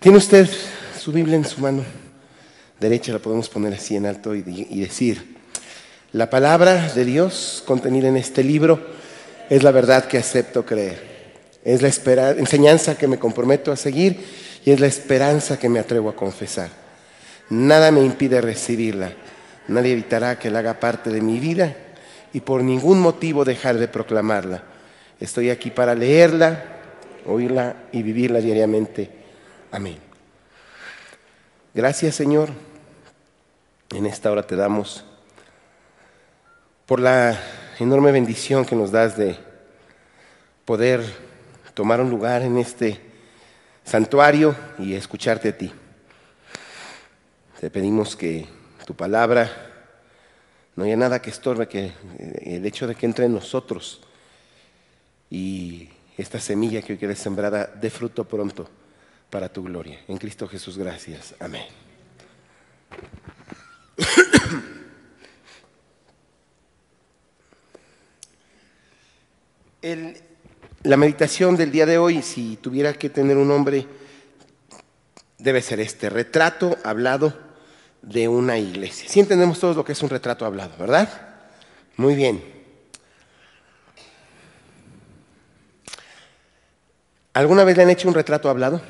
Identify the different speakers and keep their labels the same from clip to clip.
Speaker 1: Tiene usted su Biblia en su mano derecha, la podemos poner así en alto y decir: la palabra de Dios contenida en este libro es la verdad que acepto creer. Es la enseñanza que me comprometo a seguir y es la esperanza que me atrevo a confesar. Nada me impide recibirla. Nadie evitará que la haga parte de mi vida y por ningún motivo dejar de proclamarla. Estoy aquí para leerla, oírla y vivirla diariamente. Amén. Gracias, Señor. En esta hora te damos por la enorme bendición que nos das de poder tomar un lugar en este santuario y escucharte a ti. Te pedimos que tu palabra no haya nada que estorbe, que el hecho de que entre en nosotros y esta semilla que hoy quieres sembrada dé fruto pronto para tu gloria. En Cristo Jesús, gracias. Amén. La meditación del día de hoy, si tuviera que tener un nombre, debe ser este: retrato hablado de una iglesia. Sí entendemos todos lo que es un retrato hablado, ¿verdad? Muy bien. ¿Alguna vez le han hecho un retrato hablado?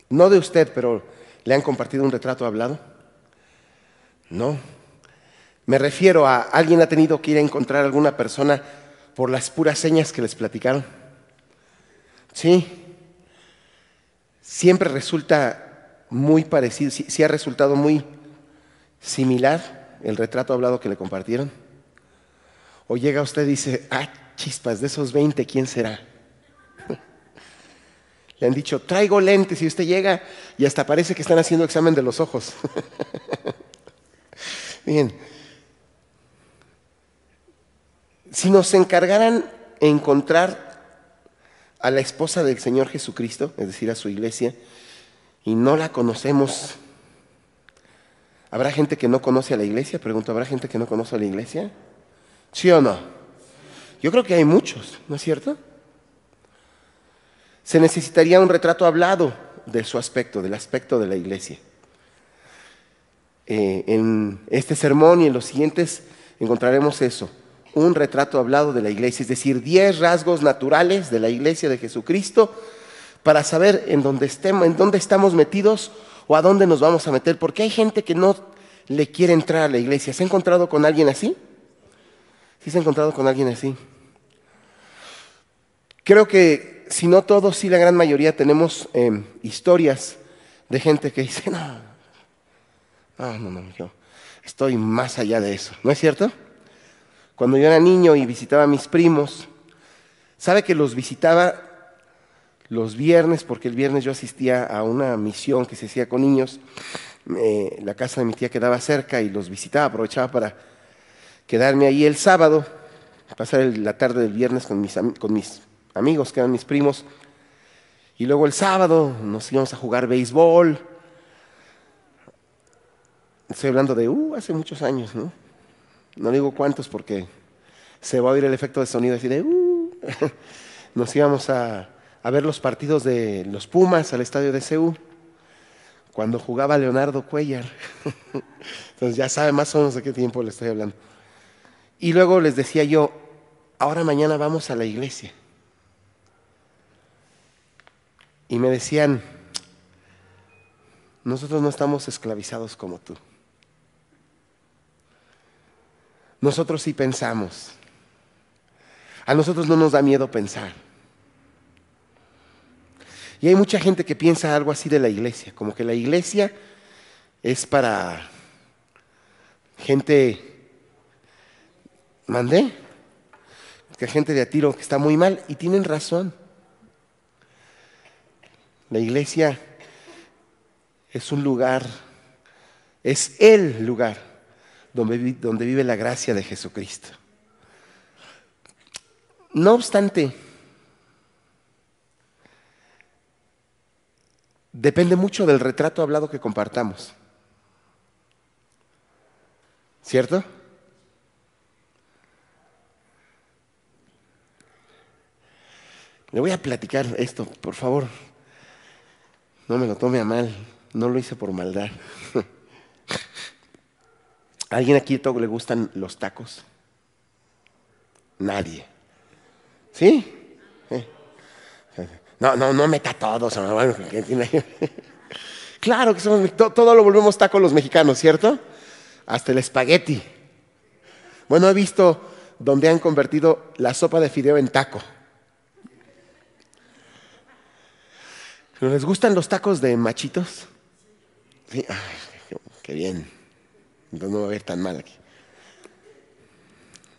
Speaker 1: No de usted, pero ¿le han compartido un retrato hablado? No. Me refiero a alguien ha tenido que ir a encontrar a alguna persona por las puras señas que les platicaron. Sí. Siempre resulta muy parecido, sí ha resultado muy similar el retrato hablado que le compartieron. O llega usted y dice: ah, chispas, de esos 20, ¿quién será? Le han dicho: traigo lentes, y usted llega y hasta parece que están haciendo examen de los ojos. Bien. Si nos encargaran encontrar a la esposa del Señor Jesucristo, es decir, a su iglesia, y no la conocemos, ¿habrá gente que no conoce a la iglesia? Pregunto, ¿habrá gente que no conoce a la iglesia? ¿Sí o no? Yo creo que hay muchos, ¿no es cierto? Se necesitaría un retrato hablado de su aspecto, del aspecto de la iglesia. En este sermón y en los siguientes encontraremos eso: un retrato hablado de la iglesia, es decir, 10 rasgos naturales de la iglesia de Jesucristo para saber en dónde estamos metidos o a dónde nos vamos a meter, porque hay gente que no le quiere entrar a la iglesia. ¿Se ha encontrado con alguien así? ¿Sí se ha encontrado con alguien así? Creo que si no todos, sí la gran mayoría tenemos historias de gente que dice: no, yo estoy más allá de eso, ¿no es cierto? Cuando yo era niño y visitaba a mis primos, ¿sabe que los visitaba los viernes? Porque el viernes yo asistía a una misión que se hacía con niños. La casa de mi tía quedaba cerca y los visitaba, aprovechaba para quedarme ahí el sábado, pasar la tarde del viernes con mis amigos, que eran mis primos, y luego el sábado nos íbamos a jugar béisbol. Estoy hablando de hace muchos años, ¿no? No digo cuántos porque se va a oír el efecto de sonido así de Nos íbamos a ver los partidos de los Pumas al estadio de CU, cuando jugaba Leonardo Cuellar. Entonces ya sabe más o menos de qué tiempo le estoy hablando. Y luego les decía yo: ahora mañana vamos a la iglesia. Y me decían: nosotros no estamos esclavizados como tú. Nosotros sí pensamos. A nosotros no nos da miedo pensar. Y hay mucha gente que piensa algo así de la iglesia, como que la iglesia es para gente, que gente de a tiro que está muy mal, y tienen razón. La iglesia es un lugar, es el lugar donde vive la gracia de Jesucristo. No obstante, depende mucho del retrato hablado que compartamos. ¿Cierto? Le voy a platicar esto, por favor. No me lo tome a mal, no lo hice por maldad. ¿A alguien aquí le gustan los tacos? Nadie. ¿Sí? No meta todos. Claro que todo lo volvemos taco los mexicanos, ¿cierto? Hasta el espagueti. Bueno, he visto donde han convertido la sopa de fideo en taco. ¿Les gustan los tacos de machitos? Sí, ay, qué bien. Entonces no va a ver tan mal aquí.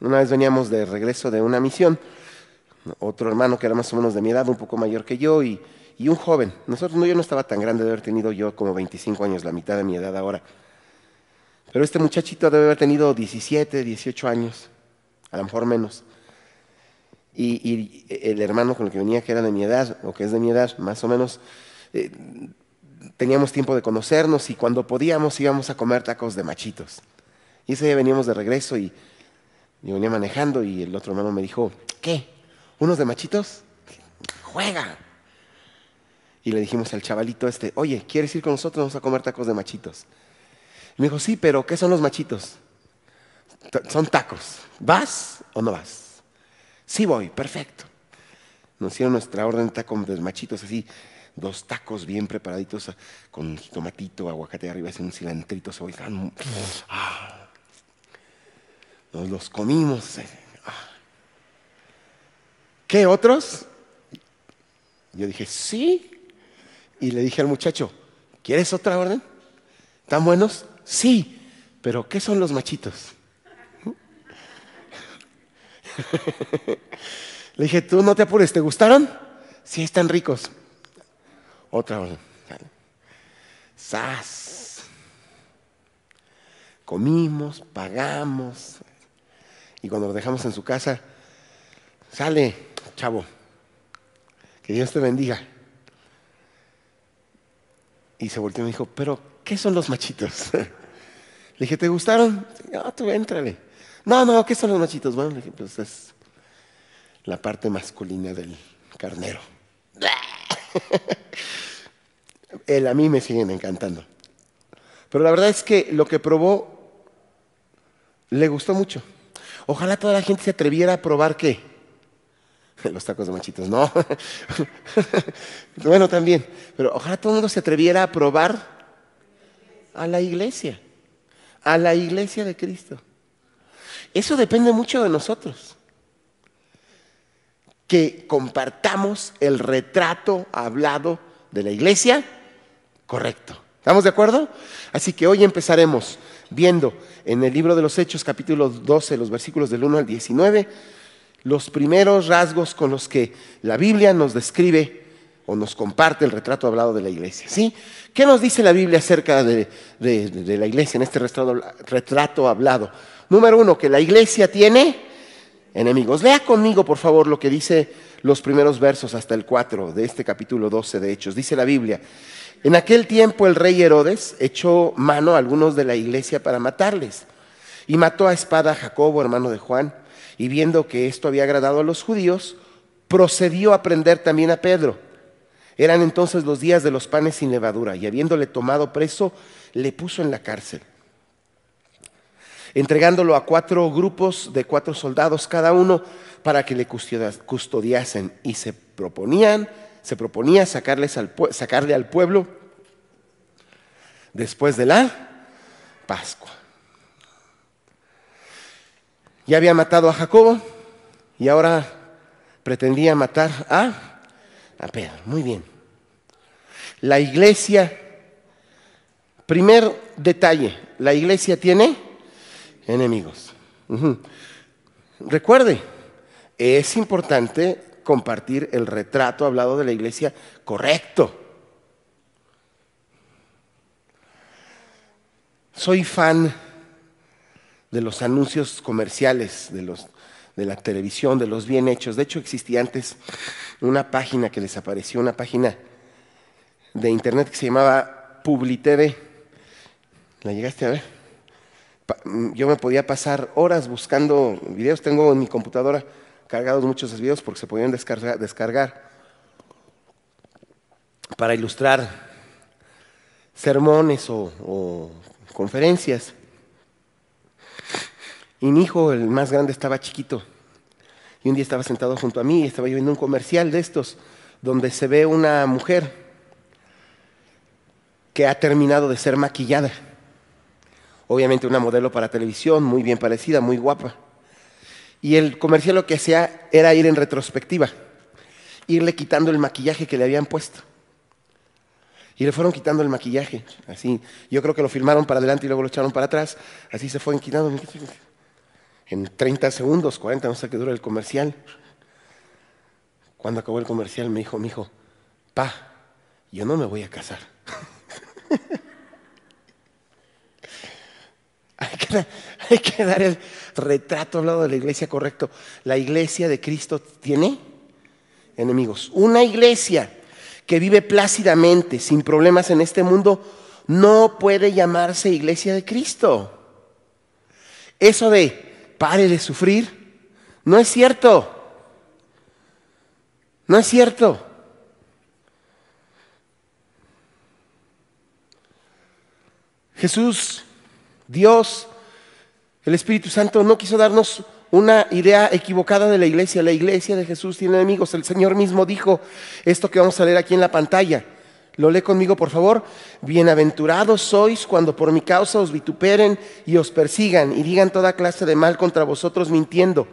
Speaker 1: Una vez veníamos de regreso de una misión, otro hermano que era más o menos de mi edad, un poco mayor que yo, y un joven. Yo no estaba tan grande, de haber tenido yo como 25 años, la mitad de mi edad ahora. Pero este muchachito debe haber tenido 17, 18 años, a lo mejor menos. Y el hermano con el que venía, que era de mi edad, o que es de mi edad, más o menos, teníamos tiempo de conocernos y cuando podíamos íbamos a comer tacos de machitos. Y ese día veníamos de regreso y yo venía manejando y el otro hermano me dijo, ¿qué? ¿Unos de machitos? ¡Juega! Y le dijimos al chavalito oye, ¿quieres ir con nosotros? Vamos a comer tacos de machitos. Y me dijo, sí, pero ¿qué son los machitos? Son tacos. ¿Vas o no vas? Sí voy, perfecto. Nos hicieron nuestra orden de tacos de machitos, así, 2 tacos bien preparaditos, con tomatito, aguacate arriba, así un cilantrito, cebolla. Nos los comimos. ¿Qué otros? Yo dije, sí. Y le dije al muchacho, ¿quieres otra orden? ¿Están buenos? Sí. ¿Pero qué son los machitos? Le dije, tú no te apures, ¿te gustaron? Sí, están ricos. Otra orden. ¡Sas! Comimos, pagamos. Y cuando lo dejamos en su casa, sale, chavo, que Dios te bendiga. Y se volteó y me dijo, ¿pero qué son los machitos? Le dije, ¿te gustaron? No, tú éntrale. No, ¿qué son los machitos? Bueno, le dije, pues es la parte masculina del carnero. A mí me siguen encantando. Pero la verdad es que lo que probó le gustó mucho. Ojalá toda la gente se atreviera a probar ¿qué? Los tacos de machitos, no. Bueno, también. Pero ojalá todo el mundo se atreviera a probar a la iglesia de Cristo. Eso depende mucho de nosotros. Que compartamos el retrato hablado de la iglesia correcto. ¿Estamos de acuerdo? Así que hoy empezaremos viendo en el libro de los Hechos, capítulo 12, los versículos del 1 al 19, los primeros rasgos con los que la Biblia nos describe o nos comparte el retrato hablado de la iglesia. ¿Sí? ¿Qué nos dice la Biblia acerca de la iglesia en este retrato hablado? Número 1, que la iglesia tiene enemigos. Lea conmigo, por favor, lo que dice los primeros versos hasta el 4 de este capítulo 12 de Hechos. Dice la Biblia, en aquel tiempo el rey Herodes echó mano a algunos de la iglesia para matarles. Y mató a espada a Jacobo, hermano de Juan, y viendo que esto había agradado a los judíos, procedió a prender también a Pedro. Eran entonces los días de los panes sin levadura, y habiéndole tomado preso, le puso en la cárcel, entregándolo a 4 grupos de 4 soldados cada uno para que le custodiasen, y se proponía sacarle al pueblo después de la Pascua. Ya había matado a Jacobo y ahora pretendía matar a Pedro. Muy bien. La iglesia, primer detalle, la iglesia tiene enemigos. Recuerde, es importante compartir el retrato hablado de la iglesia correcto. Soy fan de los anuncios comerciales, de la televisión, de los bien hechos. De hecho, existía antes una página que les apareció, una página de internet que se llamaba PubliTV. ¿La llegaste a ver? Yo me podía pasar horas buscando videos. Tengo en mi computadora cargados muchos videos porque se podían descargar para ilustrar sermones o conferencias. Y mi hijo, el más grande, estaba chiquito. Y un día estaba sentado junto a mí y estaba yo viendo un comercial de estos, donde se ve una mujer que ha terminado de ser maquillada. Obviamente una modelo para televisión, muy bien parecida, muy guapa. Y el comercial lo que hacía era ir en retrospectiva, irle quitando el maquillaje que le habían puesto. Y le fueron quitando el maquillaje, así. Yo creo que lo filmaron para adelante y luego lo echaron para atrás. Así se fue quitando. En 30 segundos, 40, no sé qué dura el comercial. Cuando acabó el comercial me dijo, mi hijo, pa, yo no me voy a casar. Hay que dar el retrato hablado de la iglesia correcto. La iglesia de Cristo tiene enemigos. Una iglesia que vive plácidamente, sin problemas en este mundo, no puede llamarse iglesia de Cristo. Eso de pare de sufrir, no es cierto. No es cierto. Jesús, Dios, el Espíritu Santo no quiso darnos una idea equivocada de la iglesia. La iglesia de Jesús tiene enemigos. El Señor mismo dijo esto que vamos a leer aquí en la pantalla. Lo lee conmigo, por favor. Bienaventurados sois cuando por mi causa os vituperen y os persigan y digan toda clase de mal contra vosotros mintiendo.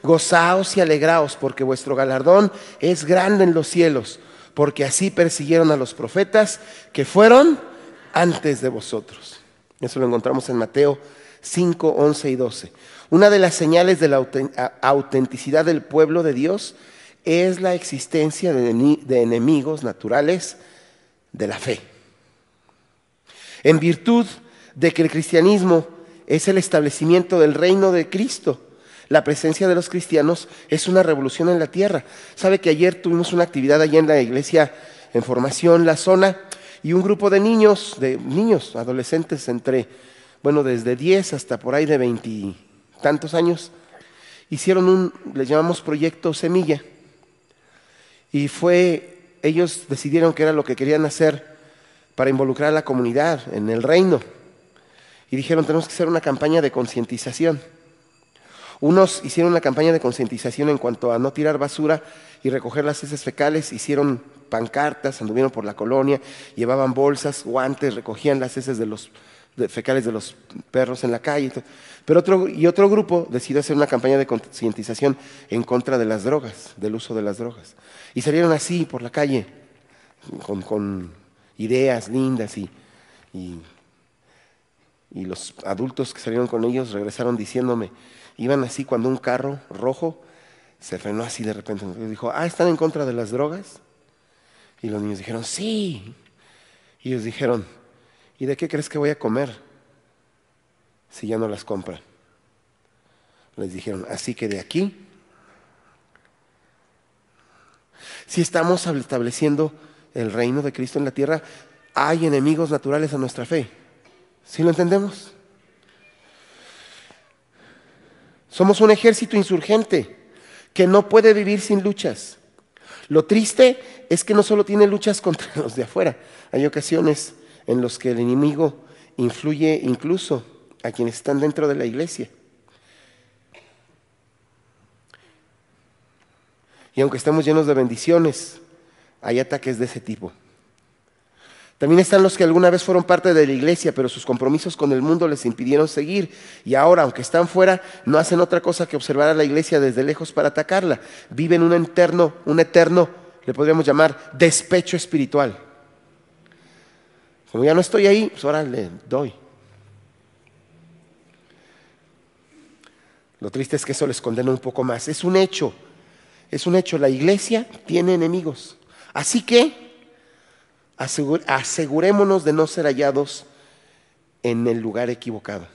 Speaker 1: Gozaos y alegraos, porque vuestro galardón es grande en los cielos, porque así persiguieron a los profetas que fueron antes de vosotros. Eso lo encontramos en Mateo 5, 11 y 12. Una de las señales de la autenticidad del pueblo de Dios es la existencia de enemigos naturales de la fe. En virtud de que el cristianismo es el establecimiento del reino de Cristo, la presencia de los cristianos es una revolución en la tierra. Sabe que ayer tuvimos una actividad allá en la iglesia en formación, La Zona, y un grupo de niños, adolescentes desde 10 hasta por ahí de 20 y tantos años, hicieron les llamamos Proyecto Semilla. Y ellos decidieron que era lo que querían hacer para involucrar a la comunidad en el reino. Y dijeron, tenemos que hacer una campaña de concientización. Unos hicieron una campaña de concientización en cuanto a no tirar basura y recoger las heces fecales. Hicieron pancartas, anduvieron por la colonia, llevaban bolsas, guantes, recogían las heces fecales de los perros en la calle. Pero otro grupo decidió hacer una campaña de concientización en contra de las drogas, del uso de las drogas. Y salieron así por la calle, con ideas lindas y los adultos que salieron con ellos regresaron diciéndome, iban así cuando un carro rojo se frenó así de repente. Y dijo, ¿están en contra de las drogas? Y los niños dijeron, sí. Y ellos dijeron, ¿y de qué crees que voy a comer si ya no las compran? Les dijeron, así que de aquí, si estamos estableciendo el reino de Cristo en la tierra, hay enemigos naturales a nuestra fe. ¿Sí lo entendemos? Somos un ejército insurgente que no puede vivir sin luchas. Lo triste es que no solo tiene luchas contra los de afuera, hay ocasiones en las que el enemigo influye incluso a quienes están dentro de la iglesia. Y aunque estamos llenos de bendiciones, hay ataques de ese tipo. También están los que alguna vez fueron parte de la iglesia, pero sus compromisos con el mundo les impidieron seguir. Y ahora, aunque están fuera, no hacen otra cosa que observar a la iglesia desde lejos para atacarla. Viven un eterno, le podríamos llamar, despecho espiritual. Como ya no estoy ahí, pues ahora le doy. Lo triste es que eso les condena un poco más. Es un hecho, la iglesia tiene enemigos. Así que asegurémonos de no ser hallados en el lugar equivocado.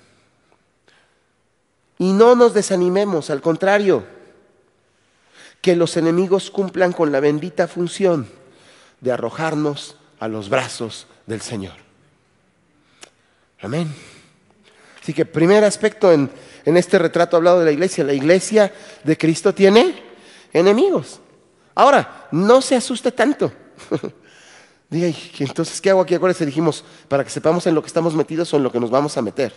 Speaker 1: Y no nos desanimemos, al contrario, que los enemigos cumplan con la bendita función de arrojarnos a los brazos del Señor. Amén. Así que primer aspecto en este retrato hablado de la iglesia de Cristo tiene enemigos. Ahora, no se asuste tanto. Diga, entonces, ¿qué hago aquí? Acuérdense, dijimos, para que sepamos en lo que estamos metidos o en lo que nos vamos a meter.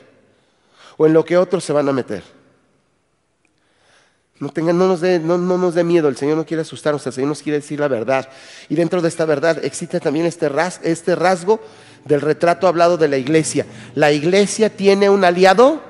Speaker 1: O en lo que otros se van a meter. No nos dé miedo, el Señor no quiere asustarnos, el Señor nos quiere decir la verdad. Y dentro de esta verdad existe también este rasgo del retrato hablado de la iglesia. La iglesia tiene un aliado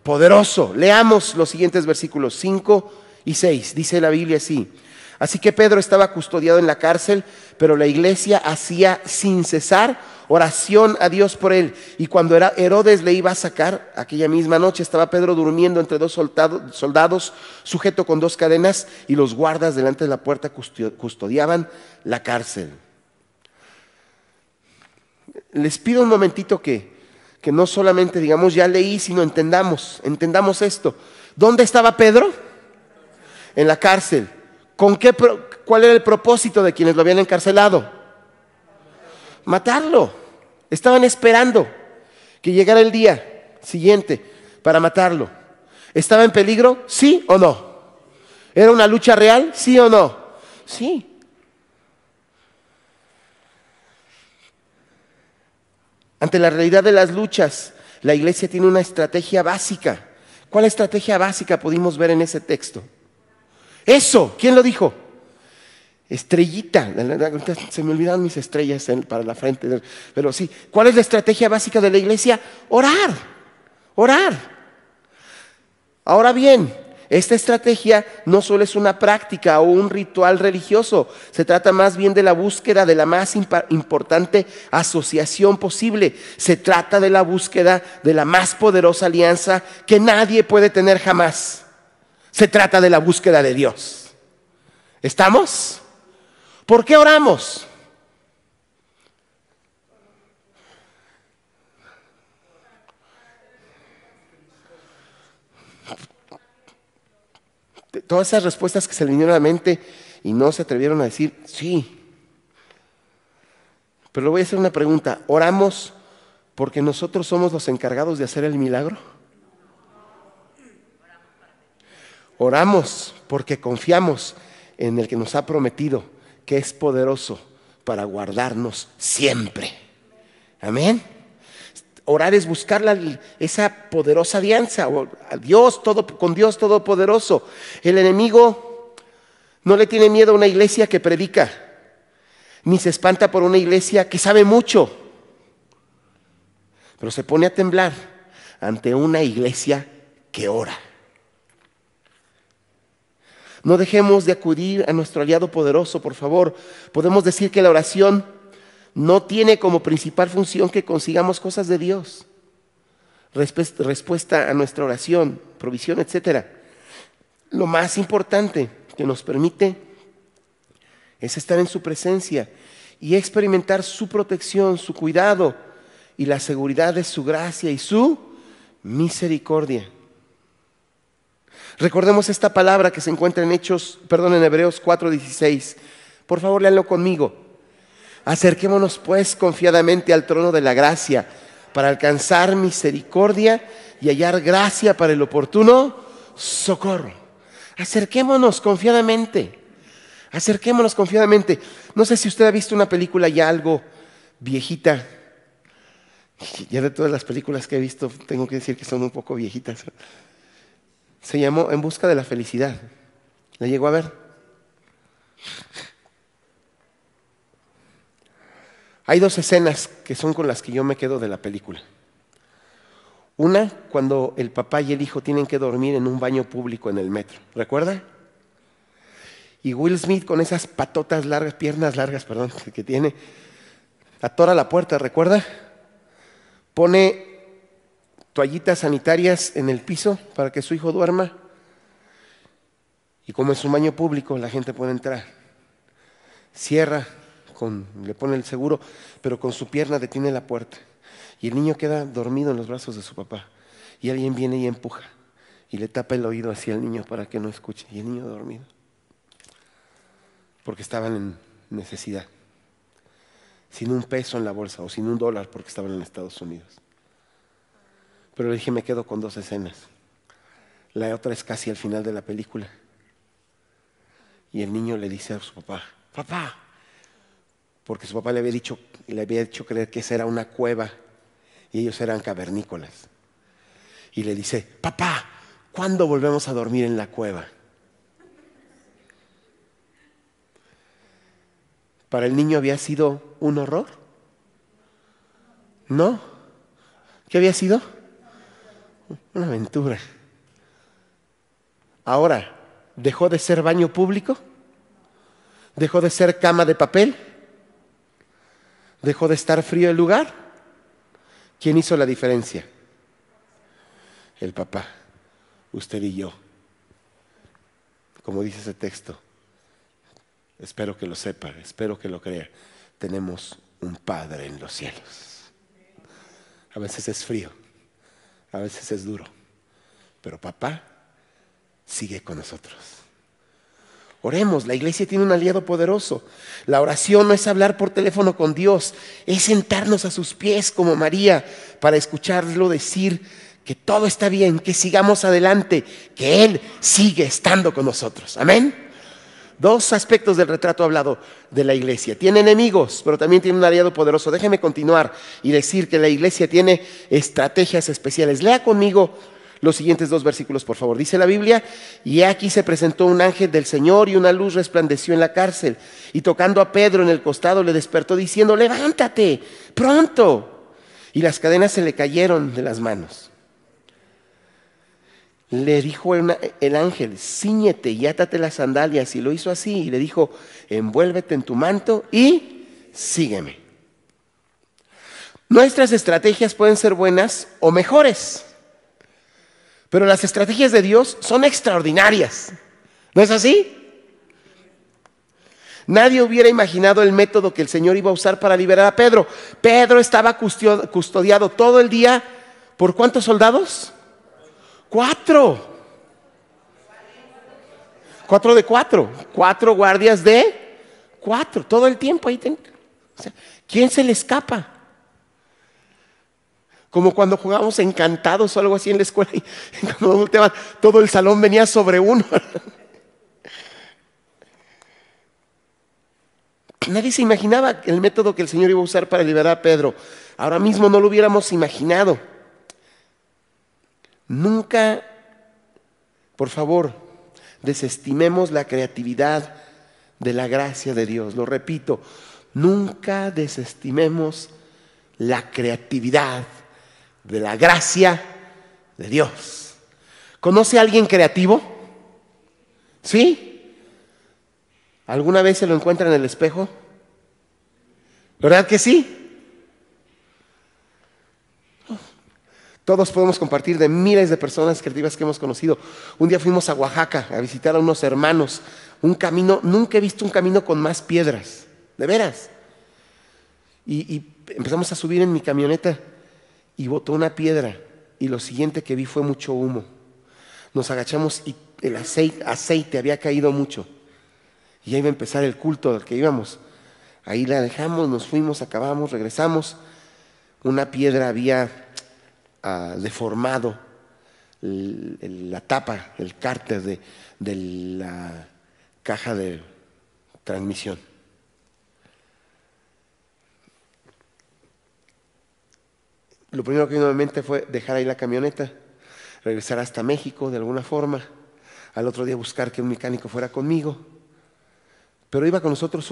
Speaker 1: poderoso. Leamos los siguientes versículos 5 y 6. Dice la Biblia así: así que Pedro estaba custodiado en la cárcel, pero la iglesia hacía sin cesar oración a Dios por él. Y cuando Herodes le iba a sacar, aquella misma noche estaba Pedro durmiendo entre dos soldados, sujeto con 2 cadenas, y los guardas delante de la puerta custodiaban la cárcel. Les pido un momentito que no solamente digamos ya leí, sino entendamos esto. ¿Dónde estaba Pedro? En la cárcel. ¿Cuál era el propósito de quienes lo habían encarcelado? Matarlo. Estaban esperando que llegara el día siguiente para matarlo. ¿Estaba en peligro? ¿Sí o no? ¿Era una lucha real? ¿Sí o no? Sí. Ante la realidad de las luchas, la iglesia tiene una estrategia básica. ¿Cuál estrategia básica pudimos ver en ese texto? Eso, ¿quién lo dijo? Estrellita. Se me olvidaron mis estrellas para la frente. Pero sí, ¿cuál es la estrategia básica de la iglesia? Orar. Ahora bien, esta estrategia no solo es una práctica o un ritual religioso, se trata más bien de la búsqueda de la más importante asociación posible. Se trata de la búsqueda de la más poderosa alianza que nadie puede tener jamás. Se trata de la búsqueda de Dios. ¿Estamos? ¿Por qué oramos? Todas esas respuestas que se le vinieron a la mente y no se atrevieron a decir, sí. Pero le voy a hacer una pregunta. ¿Oramos porque nosotros somos los encargados de hacer el milagro? Oramos porque confiamos en el que nos ha prometido que es poderoso para guardarnos siempre. Amén. Orar es buscar esa poderosa alianza con Dios Todopoderoso. El enemigo no le tiene miedo a una iglesia que predica, ni se espanta por una iglesia que sabe mucho, pero se pone a temblar ante una iglesia que ora. No dejemos de acudir a nuestro aliado poderoso, por favor. Podemos decir que la oración no tiene como principal función que consigamos cosas de Dios, respuesta a nuestra oración, provisión, etc. Lo más importante que nos permite es estar en su presencia y experimentar su protección, su cuidado y la seguridad de su gracia y su misericordia. Recordemos esta palabra que se encuentra en Hebreos 4:16. Por favor, léanlo conmigo. Acerquémonos pues confiadamente al trono de la gracia para alcanzar misericordia y hallar gracia para el oportuno socorro. Acerquémonos confiadamente. No sé si usted ha visto una película ya algo viejita. Ya de todas las películas que he visto, tengo que decir que son un poco viejitas. Se llamó En busca de la felicidad. ¿La llegó a ver? Hay 2 escenas que son con las que yo me quedo de la película. Una, cuando el papá y el hijo tienen que dormir en un baño público en el metro. ¿Recuerda? Y Will Smith, con esas piernas largas, que tiene, atora la puerta, ¿recuerda? Pone toallitas sanitarias en el piso para que su hijo duerma. Y como es un baño público, la gente puede entrar. Cierra, le pone el seguro, pero con su pierna detiene la puerta. Y el niño queda dormido en los brazos de su papá. Y alguien viene y empuja. Y le tapa el oído hacia el niño para que no escuche. Y el niño dormido. Porque estaban en necesidad. Sin un peso en la bolsa o sin $1 porque estaban en Estados Unidos. Pero le dije, me quedo con 2 escenas. La otra es casi al final de la película. Y el niño le dice a su papá, papá, porque su papá le había hecho creer que esa era una cueva y ellos eran cavernícolas. Y le dice: papá, ¿cuándo volvemos a dormir en la cueva? ¿Para el niño había sido un horror? No. ¿Qué había sido? Una aventura. Ahora, ¿dejó de ser baño público? ¿Dejó de ser cama de papel? ¿Dejó de estar frío el lugar? ¿Quién hizo la diferencia? El papá, usted y yo. Como dice ese texto, espero que lo sepa, espero que lo crea. Tenemos un Padre en los cielos. A veces es frío, a veces es duro, pero papá sigue con nosotros. Oremos, la iglesia tiene un aliado poderoso. La oración no es hablar por teléfono con Dios, es sentarnos a sus pies como María para escucharlo decir que todo está bien, que sigamos adelante, que Él sigue estando con nosotros. Amén. Dos aspectos del retrato hablado de la iglesia. Tiene enemigos, pero también tiene un aliado poderoso. Déjeme continuar y decir que la iglesia tiene estrategias especiales. Lea conmigo los siguientes 2 versículos, por favor. Dice la Biblia: y aquí se presentó un ángel del Señor y una luz resplandeció en la cárcel. Y tocando a Pedro en el costado le despertó diciendo: levántate, pronto. Y las cadenas se le cayeron de las manos. Le dijo el ángel: cíñete y átate las sandalias. Y lo hizo así. Y le dijo: envuélvete en tu manto y sígueme. Nuestras estrategias pueden ser buenas o mejores, pero las estrategias de Dios son extraordinarias. ¿No es así? Nadie hubiera imaginado el método que el Señor iba a usar para liberar a Pedro. Pedro estaba custodiado todo el día. ¿Por cuántos soldados? 4. 4 de 4. 4 guardias de 4. Todo el tiempo ahí. O sea, ¿quién se le escapa? Como cuando jugábamos Encantados o algo así en la escuela y cuando volteaban, todo el salón venía sobre uno. Nadie se imaginaba el método que el Señor iba a usar para liberar a Pedro. Ahora mismo no lo hubiéramos imaginado. Nunca, por favor, desestimemos la creatividad de la gracia de Dios. Lo repito, nunca desestimemos la creatividad de la gracia de Dios. ¿Conoce a alguien creativo? ¿Sí? ¿Alguna vez se lo encuentra en el espejo? ¿Verdad que sí? Todos podemos compartir de miles de personas creativas que hemos conocido. Un día fuimos a Oaxaca a visitar a unos hermanos. Un camino, nunca he visto un camino con más piedras, de veras. Y empezamos a subir en mi camioneta y botó una piedra. Y lo siguiente que vi fue mucho humo. Nos agachamos y el aceite había caído mucho. Y ya iba a empezar el culto al que íbamos. Ahí la dejamos, nos fuimos, acabamos, regresamos. Una piedra había deformado la tapa, el cárter de la caja de transmisión. Lo primero que vino a mi mente fue dejar ahí la camioneta, regresar hasta México de alguna forma, al otro día buscar que un mecánico fuera conmigo. Pero iba con nosotros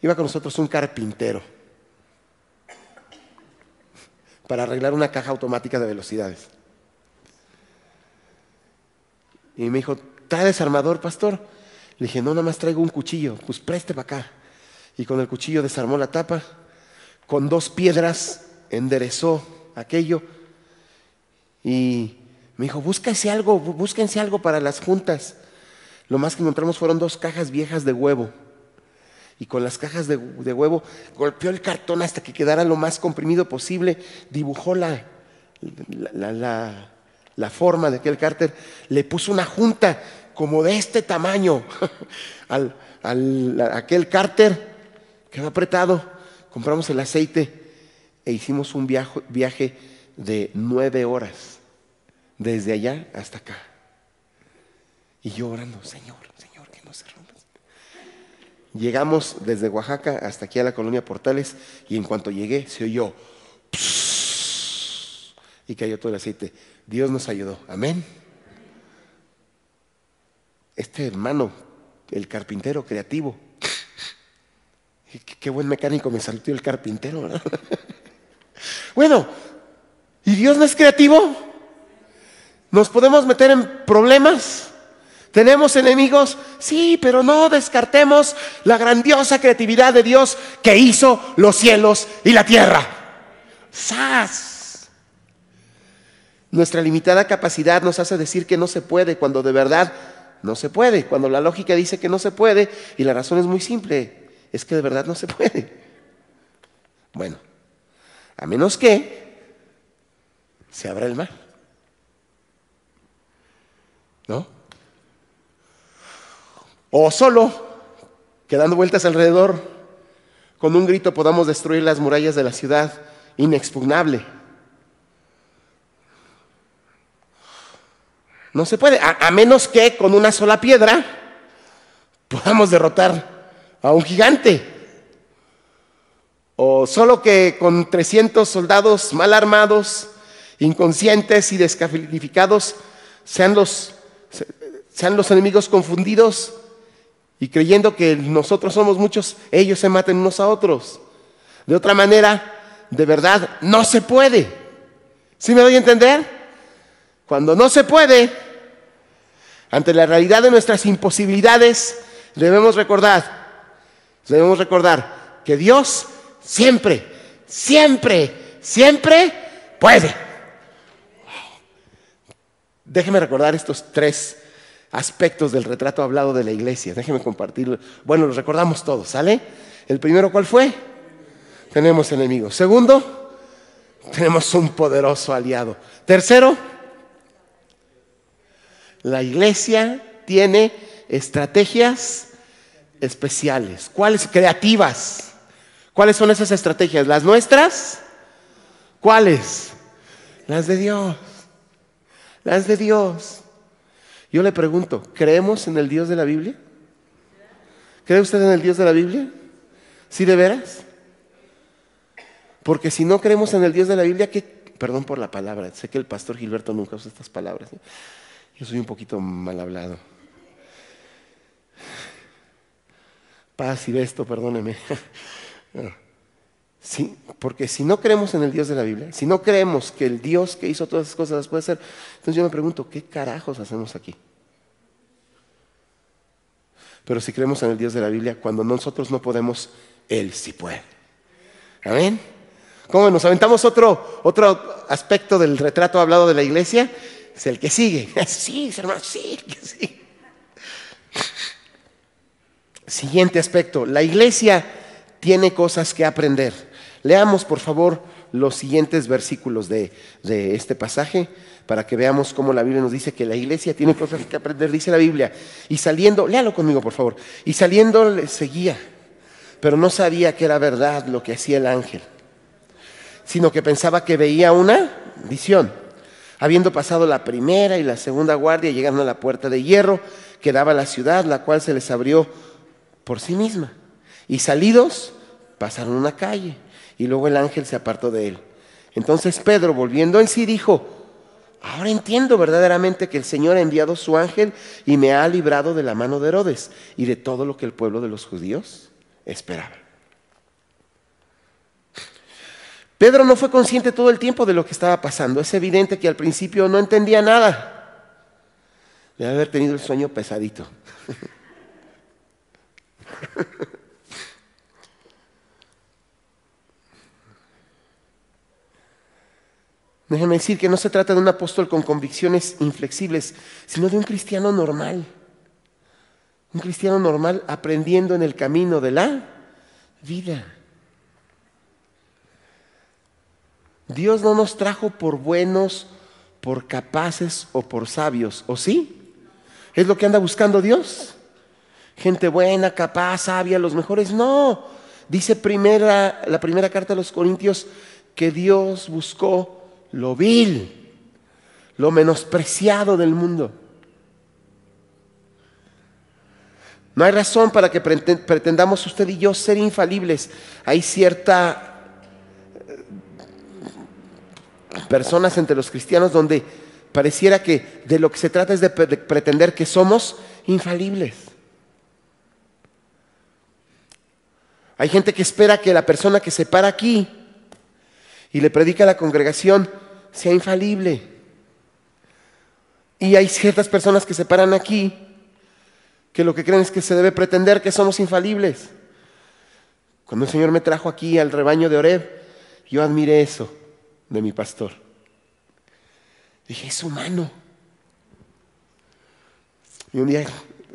Speaker 1: iba con nosotros un carpintero para arreglar una caja automática de velocidades. Y me dijo: ¿trae desarmador, pastor? Le dije: no, nada más traigo un cuchillo. Pues preste para acá. Y con el cuchillo desarmó la tapa. Con 2 piedras enderezó aquello. Y me dijo: búsquense algo para las juntas. Lo más que encontramos fueron 2 cajas viejas de huevo. Y con las cajas de huevo golpeó el cartón hasta que quedara lo más comprimido posible. Dibujó la forma de aquel cárter. Le puso una junta como de este tamaño a aquel cárter. Quedó apretado. Compramos el aceite e hicimos un viaje de 9 horas. Desde allá hasta acá. Y yo orando: Señor, que no se rompa. Llegamos desde Oaxaca hasta aquí a la colonia Portales y en cuanto llegué se oyó y cayó todo el aceite. Dios nos ayudó, amén. Este hermano, el carpintero creativo, qué buen mecánico me saltó el carpintero, ¿verdad? Bueno, ¿y Dios no es creativo? ¿Nos podemos meter en problemas? ¿Tenemos enemigos? Sí, pero no descartemos la grandiosa creatividad de Dios que hizo los cielos y la tierra. ¡Sas! Nuestra limitada capacidad nos hace decir que no se puede, cuando de verdad no se puede. Cuando la lógica dice que no se puede, y la razón es muy simple, es que de verdad no se puede. Bueno, a menos que se abra el mar, ¿no? O solo, que dando vueltas alrededor, con un grito podamos destruir las murallas de la ciudad inexpugnable. No se puede, a menos que con una sola piedra podamos derrotar a un gigante. O solo que con 300 soldados mal armados, inconscientes y descalificados, sean los enemigos confundidos y creyendo que nosotros somos muchos, ellos se maten unos a otros. De otra manera, de verdad, no se puede. ¿Sí me doy a entender? Cuando no se puede, ante la realidad de nuestras imposibilidades, debemos recordar que Dios siempre, siempre, siempre puede. Déjeme recordar estos 3 aspectos del retrato hablado de la iglesia. Déjeme compartirlo. Bueno, los recordamos todos, ¿sale? El primero, ¿cuál fue? Tenemos enemigos. Segundo, tenemos un poderoso aliado. Tercero, la iglesia tiene estrategias especiales. ¿Cuáles? Creativas. ¿Cuáles son esas estrategias? ¿Las nuestras? ¿Cuáles? Las de Dios. Las de Dios. Yo le pregunto, ¿creemos en el Dios de la Biblia? ¿Cree usted en el Dios de la Biblia? ¿Sí, de veras? Porque si no creemos en el Dios de la Biblia, ¿qué? Perdón por la palabra, sé que el pastor Gilberto nunca usa estas palabras. Yo soy un poquito mal hablado. Paz y de esto, perdóneme. Sí, porque si no creemos en el Dios de la Biblia, si no creemos que el Dios que hizo todas esas cosas las puede hacer, entonces yo me pregunto, ¿qué carajos hacemos aquí? Pero si creemos en el Dios de la Biblia, cuando nosotros no podemos, Él sí puede. ¿Amén? ¿Cómo nos aventamos otro aspecto del retrato hablado de la iglesia? Es el que sigue. Sí, hermano, sí, que sí. Siguiente aspecto, la iglesia tiene cosas que aprender. Leamos, por favor, los siguientes versículos de este pasaje para que veamos cómo la Biblia nos dice que la iglesia tiene cosas que aprender. Dice la Biblia, y saliendo, léalo conmigo, por favor. Y saliendo le seguía, pero no sabía que era verdad lo que hacía el ángel, sino que pensaba que veía una visión. Habiendo pasado la primera y la segunda guardia, llegando a la puerta de hierro que daba a la ciudad, la cual se les abrió por sí misma. Y salidos, pasaron una calle, y luego el ángel se apartó de él. Entonces Pedro, volviendo en sí, dijo: ahora entiendo verdaderamente que el Señor ha enviado su ángel y me ha librado de la mano de Herodes y de todo lo que el pueblo de los judíos esperaba. Pedro no fue consciente todo el tiempo de lo que estaba pasando. Es evidente que al principio no entendía nada. Debe haber tenido el sueño pesadito. Déjenme decir que no se trata de un apóstol con convicciones inflexibles, sino de un cristiano normal. Un cristiano normal aprendiendo en el camino de la vida. Dios no nos trajo por buenos, por capaces o por sabios, ¿o sí? ¿Es lo que anda buscando Dios? Gente buena, capaz, sabia, los mejores. No, dice la primera carta a los Corintios que Dios buscó lo vil, lo menospreciado del mundo. No hay razón para que pretendamos usted y yo ser infalibles. Hay cierta personas entre los cristianos donde pareciera que de lo que se trata es de pretender que somos infalibles. Hay gente que espera que la persona que se para aquí y le predica a la congregación sea infalible. Y hay ciertas personas que se paran aquí que lo que creen es que se debe pretender que somos infalibles. Cuando el Señor me trajo aquí al rebaño de Oreb, yo admiré eso de mi pastor. Dije, es humano. Y un día,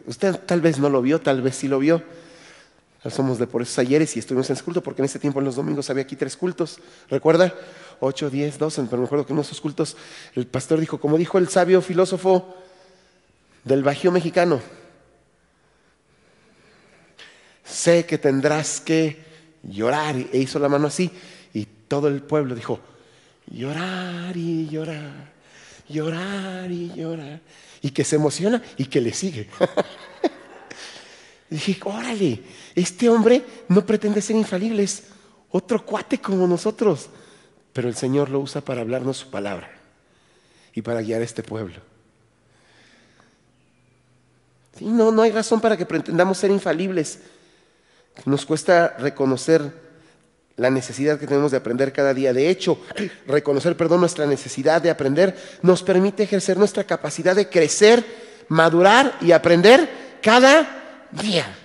Speaker 1: usted tal vez no lo vio, tal vez sí lo vio. Somos de por esos ayeres y estuvimos en ese culto, porque en ese tiempo en los domingos había aquí 3 cultos. ¿Recuerda? 8, 10, 12, pero me acuerdo que en esos cultos el pastor dijo, como dijo el sabio filósofo del Bajío mexicano, sé que tendrás que llorar. E hizo la mano así y todo el pueblo dijo, llorar y llorar, llorar y llorar. Y que se emociona y que le sigue. Y dije, órale, este hombre no pretende ser infalible, es otro cuate como nosotros. Pero el Señor lo usa para hablarnos su palabra y para guiar a este pueblo. Sí, no hay razón para que pretendamos ser infalibles. Nos cuesta reconocer la necesidad que tenemos de aprender cada día. De hecho, reconocer, nuestra necesidad de aprender nos permite ejercer nuestra capacidad de crecer, madurar y aprender cada día.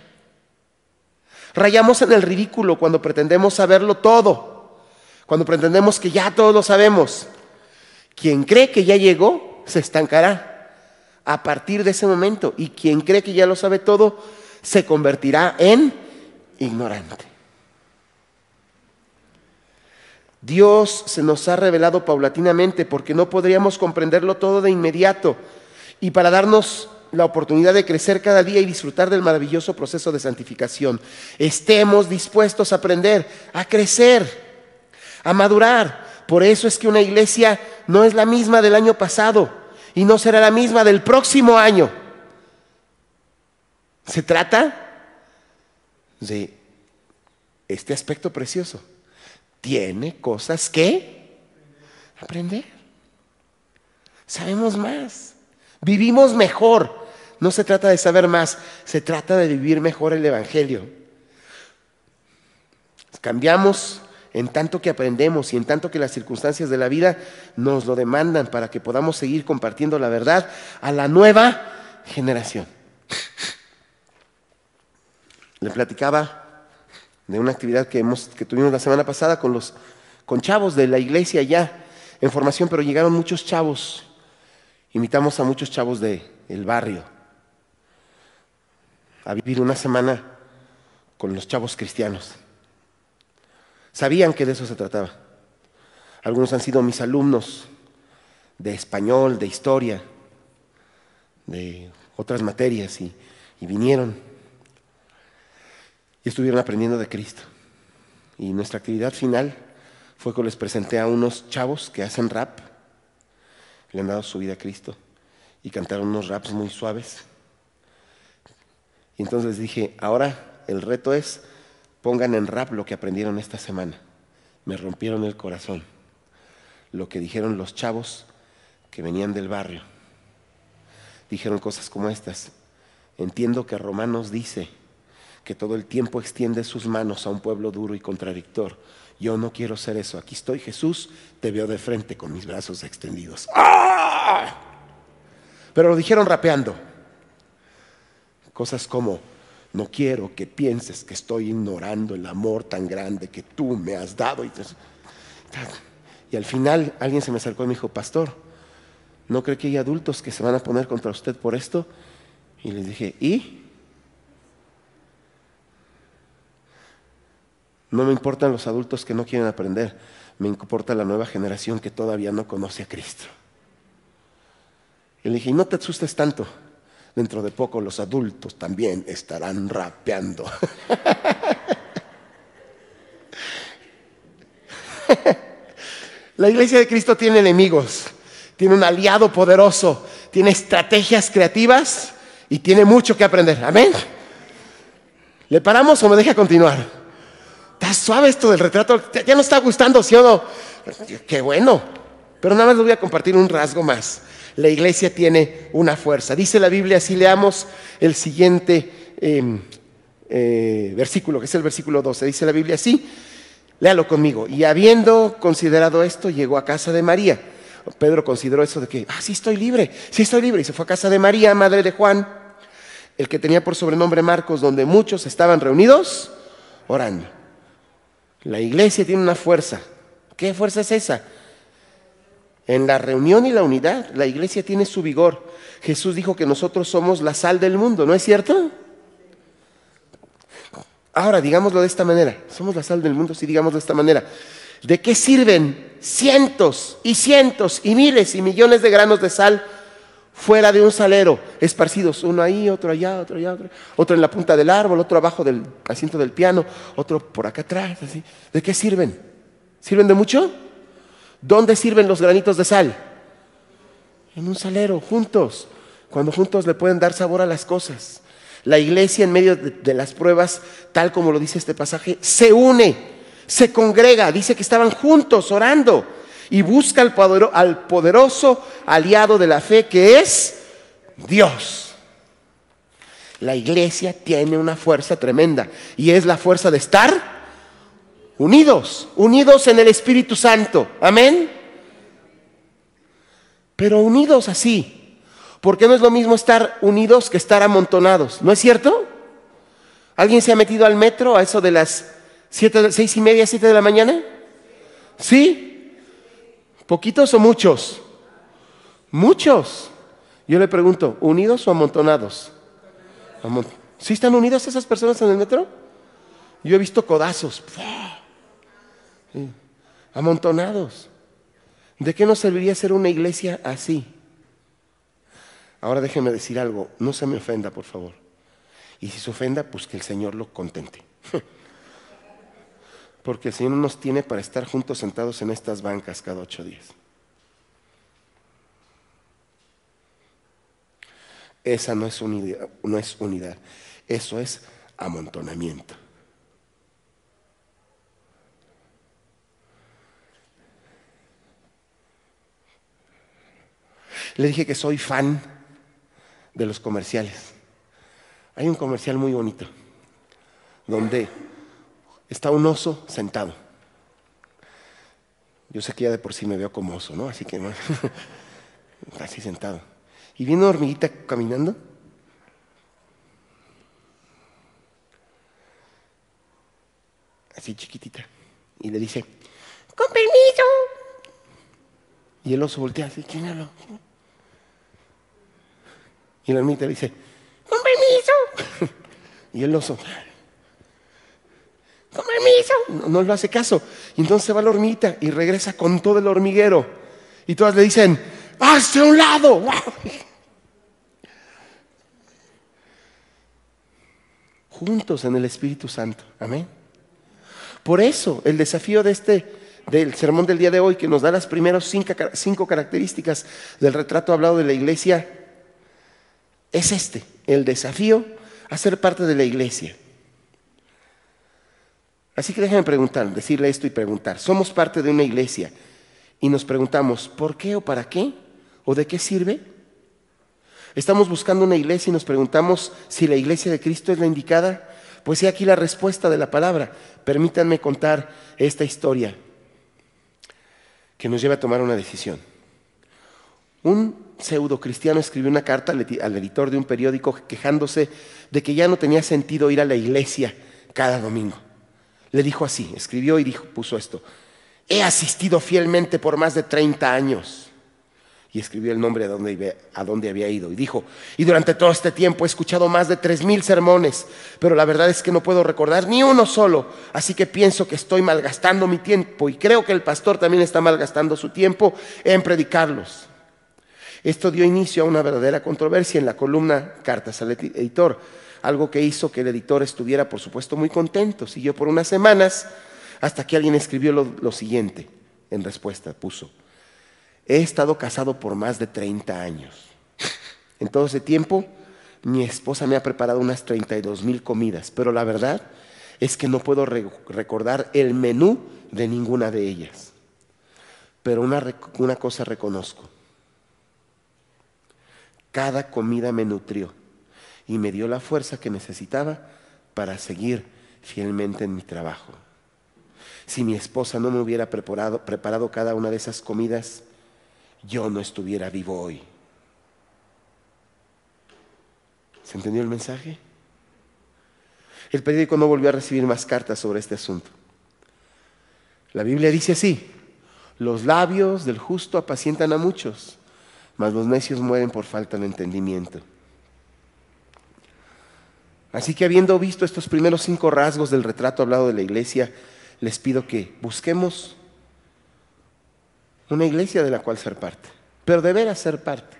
Speaker 1: Rayamos en el ridículo cuando pretendemos saberlo todo, cuando pretendemos que ya todos lo sabemos. Quien cree que ya llegó, se estancará a partir de ese momento, y quien cree que ya lo sabe todo, se convertirá en ignorante. Dios se nos ha revelado paulatinamente porque no podríamos comprenderlo todo de inmediato, y para darnos la oportunidad de crecer cada día y disfrutar del maravilloso proceso de santificación, estemos dispuestos a aprender, a crecer, a madurar. Por eso es que una iglesia no es la misma del año pasado y no será la misma del próximo año. Se trata de este aspecto precioso. Tiene cosas que aprender. Sabemos más, vivimos mejor. No se trata de saber más, se trata de vivir mejor el Evangelio. Cambiamos en tanto que aprendemos y en tanto que las circunstancias de la vida nos lo demandan, para que podamos seguir compartiendo la verdad a la nueva generación. Le platicaba de una actividad que tuvimos la semana pasada con chavos de la iglesia ya en formación, pero llegaron muchos chavos. Invitamos a muchos chavos del barrio a vivir una semana con los chavos cristianos. Sabían que de eso se trataba. Algunos han sido mis alumnos de español, de historia, de otras materias, y vinieron y estuvieron aprendiendo de Cristo. Y nuestra actividad final fue que les presenté a unos chavos que hacen rap, le han dado su vida a Cristo, y cantaron unos raps muy suaves. Y entonces les dije, ahora el reto es, pongan en rap lo que aprendieron esta semana. Me rompieron el corazón lo que dijeron los chavos que venían del barrio. Dijeron cosas como estas: entiendo que Romanos dice que todo el tiempo extiende sus manos a un pueblo duro y contradictor. Yo no quiero ser eso. Aquí estoy, Jesús, te veo de frente con mis brazos extendidos. ¡Ah! Pero lo dijeron rapeando. Cosas como, no quiero que pienses que estoy ignorando el amor tan grande que tú me has dado. Y al final alguien se me acercó y me dijo, pastor, ¿no cree que hay adultos que se van a poner contra usted por esto? Y les dije, ¿y? No me importan los adultos que no quieren aprender, me importa la nueva generación que todavía no conoce a Cristo. Y le dije, y no te asustes tanto, dentro de poco los adultos también estarán rapeando. La iglesia de Cristo tiene enemigos, tiene un aliado poderoso, tiene estrategias creativas y tiene mucho que aprender. Amén. ¿Le paramos o me deja continuar? Está suave esto del retrato. Ya no está gustando, ¿sí o no? Qué bueno. Pero nada más les voy a compartir un rasgo más. La iglesia tiene una fuerza. Dice la Biblia, si leamos el siguiente versículo, que es el versículo 12. Dice la Biblia así, léalo conmigo. Y habiendo considerado esto, llegó a casa de María. Pedro consideró eso de que, sí estoy libre. Y se fue a casa de María, madre de Juan, el que tenía por sobrenombre Marcos, donde muchos estaban reunidos orando. La iglesia tiene una fuerza. ¿Qué fuerza es esa? En la reunión y la unidad, la iglesia tiene su vigor. Jesús dijo que nosotros somos la sal del mundo, ¿no es cierto? Ahora, digámoslo de esta manera. Somos la sal del mundo, sí, digámoslo de esta manera. ¿De qué sirven cientos y miles y millones de granos de sal fuera de un salero, esparcidos, uno ahí, otro allá, otro en la punta del árbol, otro abajo del asiento del piano, otro por acá atrás, así? ¿De qué sirven? ¿Sirven de mucho? ¿Dónde sirven los granitos de sal? En un salero, juntos, cuando juntos le pueden dar sabor a las cosas. La iglesia en medio de las pruebas, tal como lo dice este pasaje, se une, se congrega, dice que estaban juntos orando y busca al poderoso aliado de la fe, que es Dios. La iglesia tiene una fuerza tremenda y es la fuerza de estar unidos en el Espíritu Santo. Amén. Pero unidos así, porque no es lo mismo estar unidos que estar amontonados, ¿no es cierto? ¿Alguien se ha metido al metro a eso de las 6:30, 7 de la mañana? ¿Sí? ¿Poquitos o muchos? Muchos. Yo le pregunto, ¿unidos o amontonados? ¿Sí están unidas esas personas en el metro? Yo he visto codazos. Sí. Amontonados. ¿De qué nos serviría ser una iglesia así? Ahora déjeme decir algo, no se me ofenda, por favor. Y si se ofenda, pues que el Señor lo contente. Porque el Señor no nos tiene para estar juntos sentados en estas bancas cada 8 días. Esa no es unidad, eso es amontonamiento. Le dije que soy fan de los comerciales. Hay un comercial muy bonito donde está un oso sentado. Yo sé que ya de por sí me veo como oso, ¿no? Así que no, así sentado. Y viene una hormiguita caminando. Así chiquitita. Y le dice, ¡con permiso! Y el oso voltea así, ¿quién habló? Y la hormiguita le dice, ¡con permiso! Y el oso, ¡con permiso! No le hace caso. Y entonces va la hormiguita y regresa con todo el hormiguero. Y todas le dicen, ¡hazte a un lado! Juntos en el Espíritu Santo. Amén. Por eso el desafío del sermón del día de hoy, que nos da las primeras 5 características del retrato hablado de la iglesia, es el desafío a ser parte de la iglesia. Así que déjenme decirle esto y preguntar. Somos parte de una iglesia y nos preguntamos, ¿por qué o para qué? ¿O de qué sirve? Estamos buscando una iglesia y nos preguntamos si la iglesia de Cristo es la indicada. Pues he aquí la respuesta de la palabra. Permítanme contar esta historia que nos lleva a tomar una decisión. Un pseudo cristiano escribió una carta al editor de un periódico quejándose de que ya no tenía sentido ir a la iglesia cada domingo. Le dijo así, escribió y puso esto: he asistido fielmente por más de 30 años. Y escribió el nombre a dónde había ido. Y dijo, y durante todo este tiempo he escuchado más de 3,000 sermones, pero la verdad es que no puedo recordar ni uno solo. Así que pienso que estoy malgastando mi tiempo y creo que el pastor también está malgastando su tiempo en predicarlos. Esto dio inicio a una verdadera controversia en la columna Cartas al Editor, algo que hizo que el editor estuviera, por supuesto, muy contento. Siguió por unas semanas hasta que alguien escribió lo siguiente. En respuesta puso: he estado casado por más de 30 años. En todo ese tiempo Mi esposa me ha preparado unas 32,000 comidas, pero la verdad es que no puedo recordar el menú de ninguna de ellas. Pero una cosa reconozco: cada comida me nutrió y me dio la fuerza que necesitaba para seguir fielmente en mi trabajo. Si mi esposa no me hubiera preparado cada una de esas comidas, yo no estuviera vivo hoy. ¿Se entendió el mensaje? El periódico no volvió a recibir más cartas sobre este asunto. La Biblia dice así: los labios del justo apacientan a muchos, mas los necios mueren por falta de entendimiento. Así que, habiendo visto estos primeros 5 rasgos del retrato hablado de la iglesia, les pido que busquemos una iglesia de la cual ser parte, pero de veras ser parte.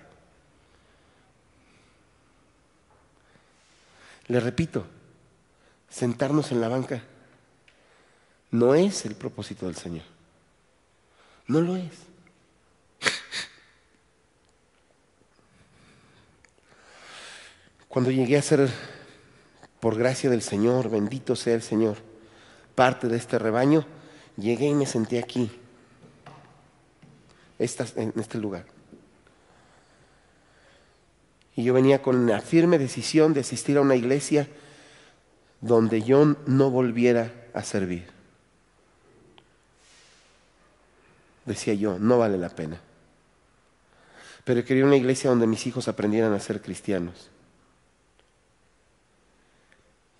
Speaker 1: Les repito, sentarnos en la banca no es el propósito del Señor. No lo es. Cuando llegué a ser, por gracia del Señor, bendito sea el Señor, parte de este rebaño, llegué y me senté aquí, en este lugar. Y yo venía con la firme decisión de asistir a una iglesia donde yo no volviera a servir. Decía yo, no vale la pena. Pero quería una iglesia donde mis hijos aprendieran a ser cristianos.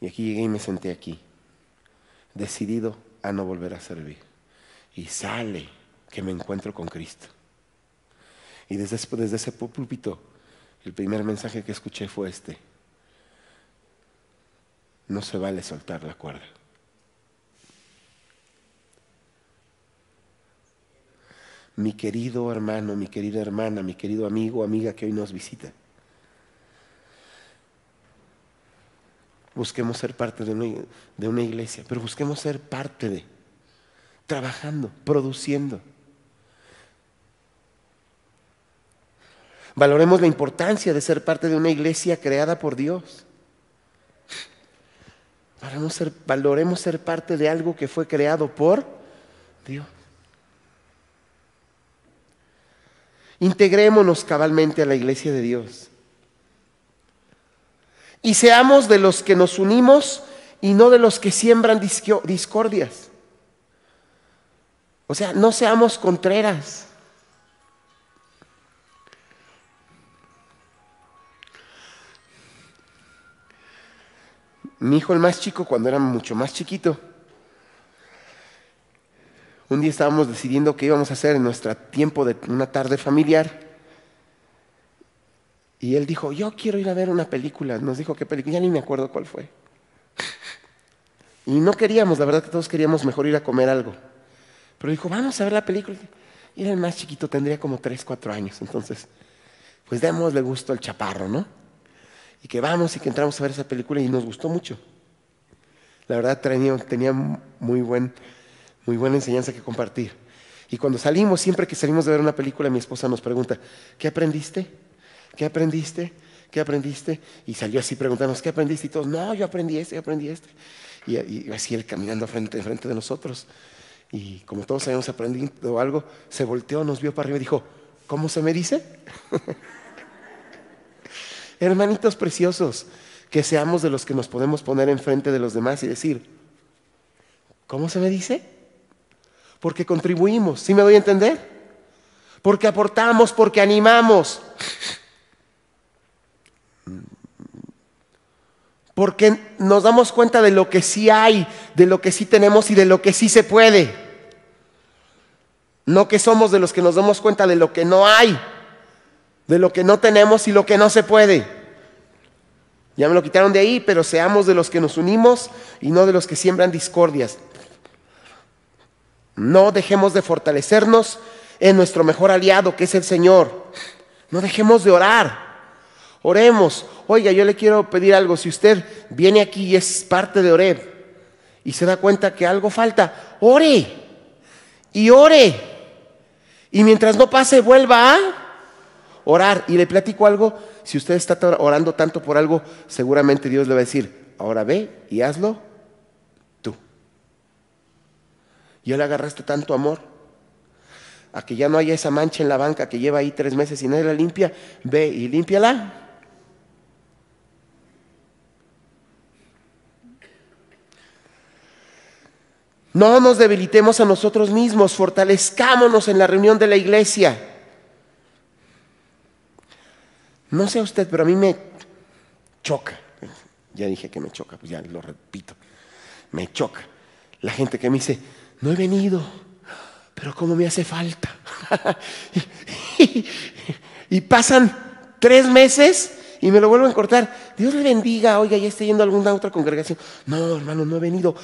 Speaker 1: Y aquí llegué y me senté aquí, decidido a no volver a servir. Y sale que me encuentro con Cristo. Y desde ese púlpito, el primer mensaje que escuché fue este: no se vale soltar la cuerda. Mi querido hermano, mi querida hermana, mi querido amigo, amiga que hoy nos visita, busquemos ser parte de una iglesia, pero busquemos ser parte de, trabajando, produciendo. Valoremos la importancia de ser parte de una iglesia creada por Dios. Valoremos ser parte de algo que fue creado por Dios. Integrémonos cabalmente a la iglesia de Dios. Y seamos de los que nos unimos y no de los que siembran discordias. O sea, no seamos contreras. Mi hijo, el más chico, cuando era mucho más chiquito, un día estábamos decidiendo qué íbamos a hacer en nuestro tiempo de una tarde familiar. Y él dijo, yo quiero ir a ver una película. Nos dijo qué película, ya ni me acuerdo cuál fue. Y no queríamos, la verdad que todos queríamos mejor ir a comer algo. Pero dijo, vamos a ver la película. Y era el más chiquito, tendría como 3, 4 años. Entonces, pues démosle gusto al chaparro, ¿no? Y que vamos y que entramos a ver esa película y nos gustó mucho. La verdad tenía muy buena enseñanza que compartir. Y cuando salimos, siempre que salimos de ver una película, mi esposa nos pregunta, ¿qué aprendiste? ¿Qué aprendiste? ¿Qué aprendiste? Y salió así preguntándonos, ¿qué aprendiste? Y todos, no, yo aprendí esto, yo aprendí esto. Y así él caminando frente de nosotros. Y como todos habíamos aprendido algo, se volteó, nos vio para arriba y dijo, ¿cómo se me dice? Hermanitos preciosos, que seamos de los que nos podemos poner enfrente de los demás y decir, ¿cómo se me dice? Porque contribuimos, ¿sí me doy a entender? Porque aportamos, porque animamos. Porque nos damos cuenta de lo que sí hay, de lo que sí tenemos y de lo que sí se puede. No que somos de los que nos damos cuenta de lo que no hay, de lo que no tenemos y lo que no se puede. Ya me lo quitaron de ahí, pero seamos de los que nos unimos y no de los que siembran discordias. No dejemos de fortalecernos en nuestro mejor aliado, que es el Señor. No dejemos de orar. Oremos. Oiga, yo le quiero pedir algo. Si usted viene aquí y es parte de Oreb y se da cuenta que algo falta, ore. Y ore. Y mientras no pase, vuelva a orar. Y le platico algo, si usted está orando tanto por algo, seguramente Dios le va a decir, ahora ve y hazlo tú. Ya le agarraste tanto amor a que ya no haya esa mancha en la banca que lleva ahí 3 meses y nadie la limpia, ve y límpiala. No nos debilitemos a nosotros mismos, fortalezcámonos en la reunión de la iglesia. No sé a usted, pero a mí me choca. Ya dije que me choca, pues ya lo repito. Me choca la gente que me dice, no he venido, pero cómo me hace falta. Y pasan 3 meses y me lo vuelven a cortar. Dios le bendiga, oiga, ya está yendo a alguna otra congregación. No, hermano, no he venido,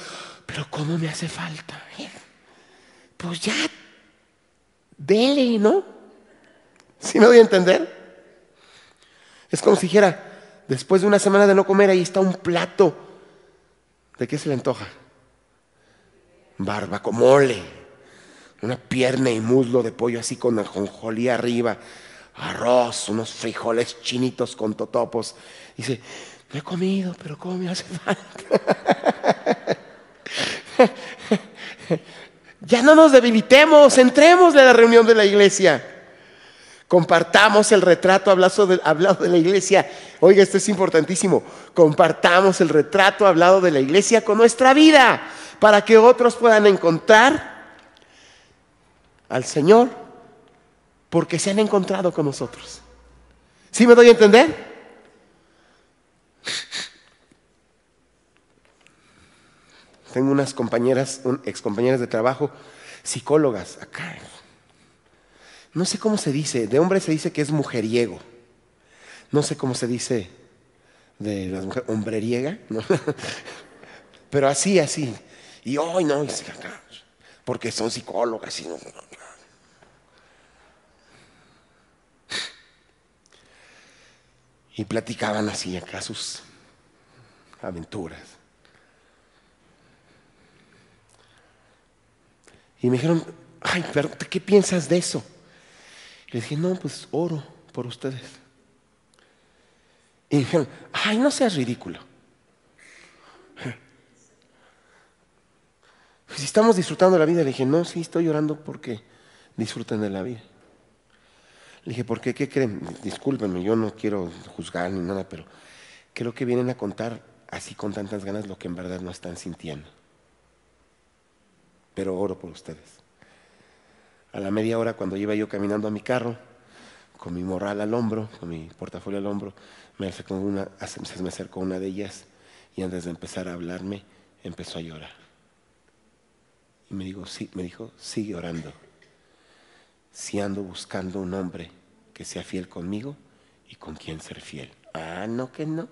Speaker 1: pero cómo me hace falta. Pues ya, dele, ¿no? ¿Sí me doy a entender? Es como si dijera, después de una semana de no comer, ahí está un plato. ¿De qué se le antoja? Barbacoa, mole, una pierna y muslo de pollo así con ajonjolí arriba, arroz, unos frijoles chinitos con totopos. Dice, no he comido, pero cómo me hace falta. Ya no nos debilitemos, entremos a la reunión de la iglesia. Compartamos el retrato hablado de la iglesia. Oiga, esto es importantísimo. Compartamos el retrato hablado de la iglesia con nuestra vida, para que otros puedan encontrar al Señor, porque se han encontrado con nosotros. ¿Sí me doy a entender? Tengo unas compañeras, excompañeras de trabajo, psicólogas acá. No sé cómo se dice, de hombre se dice que es mujeriego. No sé cómo se dice de las mujeres, hombreriega, ¿no? Pero así. Y hoy no, porque son psicólogas. Y no. Y platicaban así acá sus aventuras. Y me dijeron, ay, pero ¿qué piensas de eso? Y les dije, no, pues oro por ustedes. Y me dijeron, ay, no seas ridículo. Si estamos disfrutando de la vida, le dije, no, sí, estoy orando porque disfruten de la vida. Le dije, ¿por qué? ¿Qué creen? Discúlpenme, yo no quiero juzgar ni nada, pero creo que vienen a contar así con tantas ganas lo que en verdad no están sintiendo. Pero oro por ustedes. A la media hora, cuando iba yo caminando a mi carro, con mi morral al hombro, con mi portafolio al hombro, se me acercó una de ellas y antes de empezar a hablarme, empezó a llorar. Y me dijo, sigue orando. Si ando buscando un hombre que sea fiel conmigo y con quien ser fiel. Ah, no que no.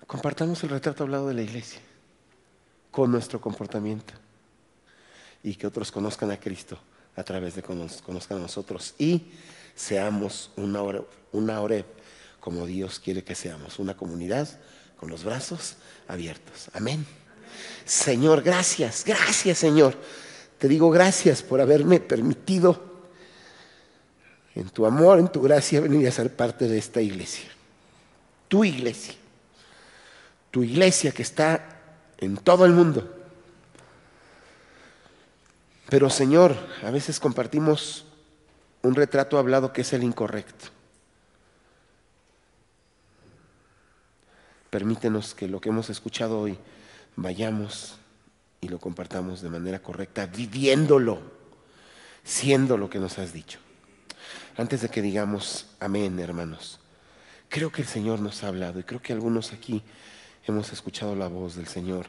Speaker 1: Compartamos el retrato hablado de la iglesia con nuestro comportamiento y que otros conozcan a Cristo a través de que nos conozcan a nosotros y seamos una Oreb como Dios quiere que seamos, una comunidad con los brazos abiertos. Amén. Señor, gracias Señor. Te digo gracias por haberme permitido en tu amor, en tu gracia venir a ser parte de esta iglesia. Tu iglesia que está en todo el mundo. Pero Señor, a veces compartimos un retrato hablado que es el incorrecto. Permítenos que lo que hemos escuchado hoy vayamos y lo compartamos de manera correcta, viviéndolo, siendo lo que nos has dicho. Antes de que digamos amén, hermanos, creo que el Señor nos ha hablado y creo que algunos aquí hemos escuchado la voz del Señor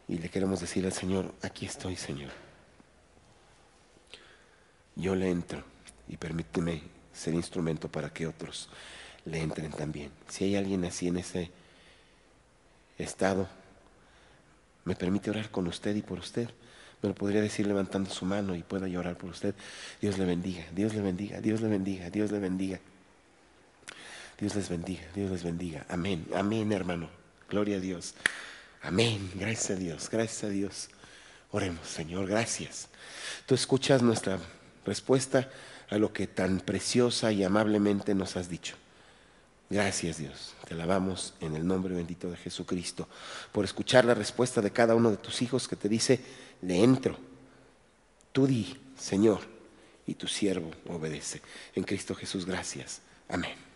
Speaker 1: y le queremos decir al Señor, aquí estoy, Señor. Yo le entro y permíteme ser instrumento para que otros le entren también. Si hay alguien así en ese estado, me permite orar con usted y por usted. Me lo podría decir levantando su mano y pueda yo orar por usted. Dios le bendiga, Dios le bendiga, Dios le bendiga, Dios le bendiga. Dios les bendiga, Dios les bendiga. Amén, amén, hermano. Gloria a Dios. Amén, gracias a Dios, gracias a Dios Oremos. Señor, gracias. Tú escuchas nuestra respuesta a lo que tan preciosa y amablemente nos has dicho. Gracias, Dios. Te alabamos en el nombre bendito de Jesucristo por escuchar la respuesta de cada uno de tus hijos que te dice: le entro. Tú di, Señor, y tu siervo obedece. En Cristo Jesús, gracias. Amén.